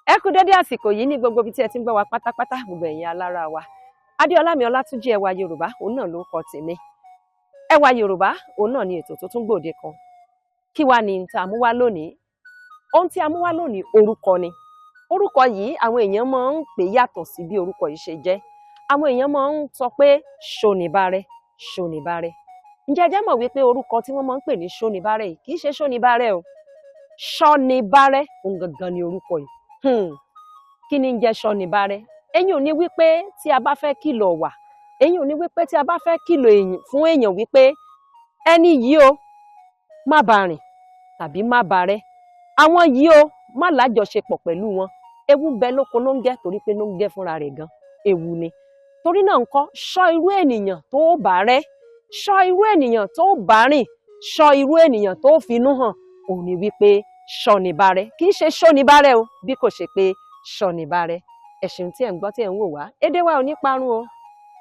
Ẹ kú dédé àsìkò yìí ní gbogbo ibi tí ẹ ti ń gbọ́ wa pátápátá, gbogbo ẹ̀yin alára wa. Adéọlá mi Ọlátúnjí Ẹwà Yorùbá, òun náà ló kọ tèmi. Ẹwà Yorùbá, òun náà ni ètò tó tún gbòde kan. Kí wá ni tá mú wá lónìí? Ohun tí a mú wá lónìí orúkọ ni. Orúkọ yìí àwọn èèyàn máa ń pè yàtọ̀ sí bí orúkọ yìí ṣe jẹ́. Àwọn èèyàn máa ń sọ pé Ṣónibárẹ̀, Ṣónibárẹ̀. Ǹjẹ́ ẹ jẹ́ mọ̀ wípé orúkọ tí wọ́n máa ń pè ní Ṣónibárẹ̀ yìí kì í ṣe Ṣónibárẹ̀ o. Ṣónibárẹ̀ òun gangan ni orúkọ yìí. Kí ni ń jẹ́ Ṣónibárẹ̀? Ẹ̀yin ò ní wípé tí a bá fẹ́ kìlọ̀ wà, ẹ̀yin ò ní wípé tí a bá fẹ́ kìlọ̀ fún èèyàn wípé ẹni yìí o má bá rìn tàbí má bá rẹ́. Àwọn yìí o má lájọṣepọ̀ pẹ̀lú wọn. Ewu ń bẹ lóko ló ń gẹ́ torí pé ló ń gẹ́ fúnra rẹ̀ gan. Ewu ni. Torí náà ńkọ́, ṣọ́ irú ènìyàn tó bá rẹ́, ṣọ́ irú ènìyàn tó bá rìn, ṣọ́ irú ènìyàn tó finú hàn. Òun ni wípé Ṣónibárẹ̀, kì í ṣe Ṣónibárẹ̀ o, bí kò ṣe pé Ṣónibárẹ̀. Ẹ ṣeun tí ẹ̀ ń gbọ́ tí ẹ̀ ń wò wá. Èdè wa ò ní parun o.